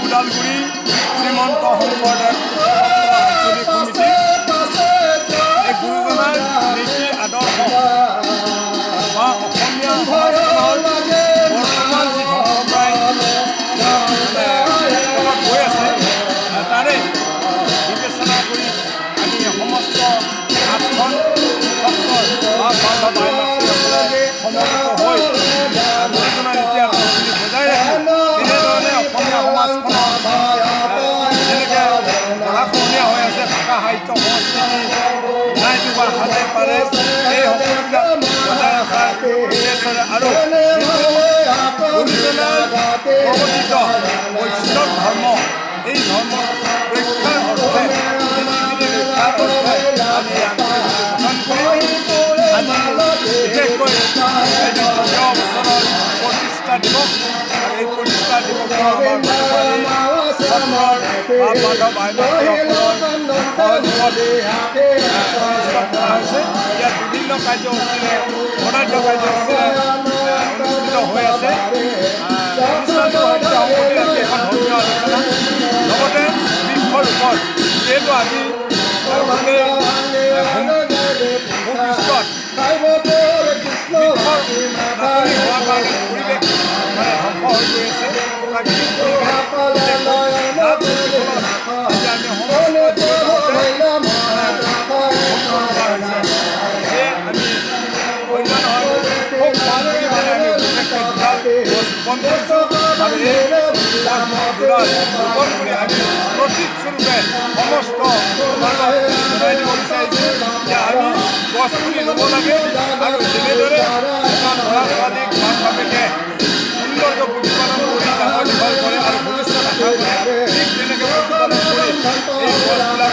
ওদালগুৰি শ্ৰীমন্ত শংকৰদেৱ আঞ্চলিক সমিতি এই গুৰুজনাৰ নীতি আদৰ্শ বা অসমীয়া সমাজখনৰ বৰ্তমান যি ধৰ্মপ্ৰায় গৈ আছে তাৰে বিবেচনা কৰি আমি সমস্ত 8খন সত্ৰৰ বা বাৰ্ধক্যসকলে সমবেত হৈ গুৰুজনাৰ নীতি আদৰ্শখিনি বজাই ৰাখি তেনেধৰণে অসমীয়া সমাজখনৰ যেনেকৈ গঢ়াখহনীয়া হৈ আছে ভাষা সাহিত্য সংস্কৃতি নাইটো বা সাজে পাৰে এই সকলোবিলাক বজাই ৰখাৰ উদ্দেশ্যৰে আৰু গুৰুজনাৰ প্ৰৱৰ্তিত বৈষ্ণৱ ধৰ্ম এই ধৰ্ম ৰক্ষাৰ অৰ্থে ৰক্ষাৰ অৰ্থে আমি গঠন কৰি আজি বিশেষকৈ এই 200 বছৰৰ প্ৰতিষ্ঠা দিৱস আৰু এই প্ৰতিষ্ঠা দিৱসৰ আমাৰ মাধৱ আইসকলৰ সহযোগত অনুষ্ঠিত কৰা হৈছে। ইয়াত বিভিন্ন কাৰ্যসূচীৰে বৰ্ণাঢ্য কাৰ্যসূচীৰে অনুষ্ঠিত হৈ আছে। অনুষ্ঠানটোৰ সৈতে সংগতি ৰাখি এখন ধৰ্মীয় আলোচনা লগতে বৃক্ষৰোপণ যিহেতু আজি গোটেই ভূপৃষ্ঠত বৃক্ষৰ নাটনি হোৱাৰ কাৰণে পৰিৱেশ মানে ধ্বংস হৈ গৈ আছে। প্ৰাকৃতিক পৰিৱেশ আৰু এই ৰোপণ কৰি আমি প্ৰতীকস্বৰূপে সমস্ত সমাজক জনাই দিব বিচাৰিছোঁ যে আমি গছপুলি ৰুব লাগে আৰু যেনেদৰে এজন ল'ৰা ছোৱালীক মাক বাপেকে সুন্দৰকৈ প্ৰতিপালন কৰি ডাঙৰ দীঘল কৰে আৰু ভৱিষ্যত আশা কৰে ঠিক তেনেকৈ প্ৰতিপালন কৰি এই গছবিলাক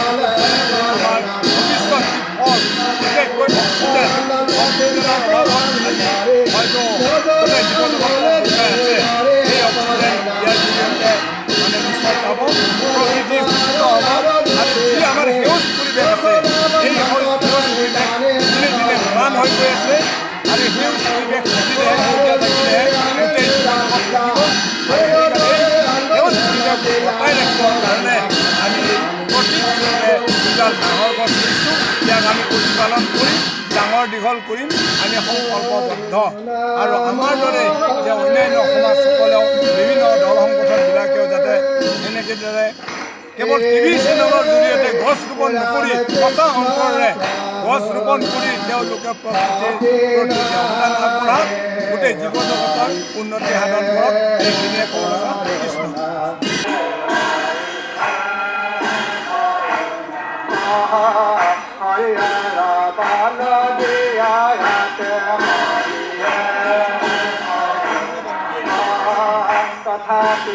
আমাৰ ভৱিষ্যত যি ফল বিশেষকৈ অক্সিজেনৰ অভাৱত আজি হয়তো গোটেই জীৱ জগত আছে এই অক্সিজেন ইয়াৰ জৰিয়তে মানে নিশ্চয় পাব প্ৰকৃতি সুস্থ হ'ব আৰু যি আমাৰ সেউজ পৰিৱেশ আছে এই সেউজ পৰিৱেশ দিনে দিনে ম্লান হৈ গৈ আছে আৰু সেউজ পৰিৱেশ থাকিলেহে সেউজীয়া থাকিলেহে গোটেই জীৱ জগত থাকিব আৰু সেইকাৰণে সেউজ পৰিৱেশ বৰ্তাই ৰাখিবৰ কাৰণে আমি প্ৰতীকস্বৰূপে দুডাল বাঁহৰ গছ ৰুইছোঁ ইয়াক আমি প্ৰতিপালন কৰিম ডাঙৰ দীঘল কৰিম আমি সংকল্পবদ্ধ আৰু আমাৰ দৰে যে অন্যান্য সমাজসকলেও বিভিন্ন দল সংগঠনবিলাকেও যাতে এনেকৈ দৰে কেৱল টিভি চেনেলৰ জৰিয়তে গছ ৰোপণ নকৰি সঁচা অন্তৰেৰে গছ ৰোপণ কৰি তেওঁলোকে প্ৰকৃতিৰ প্ৰতি অৱদান আগবঢ়াওক গোটেই জীৱ জগতৰ উন্নতি সাধন কৰক এইখিনিয়ে ক'ব লগা কৃষ্ণ তথাপি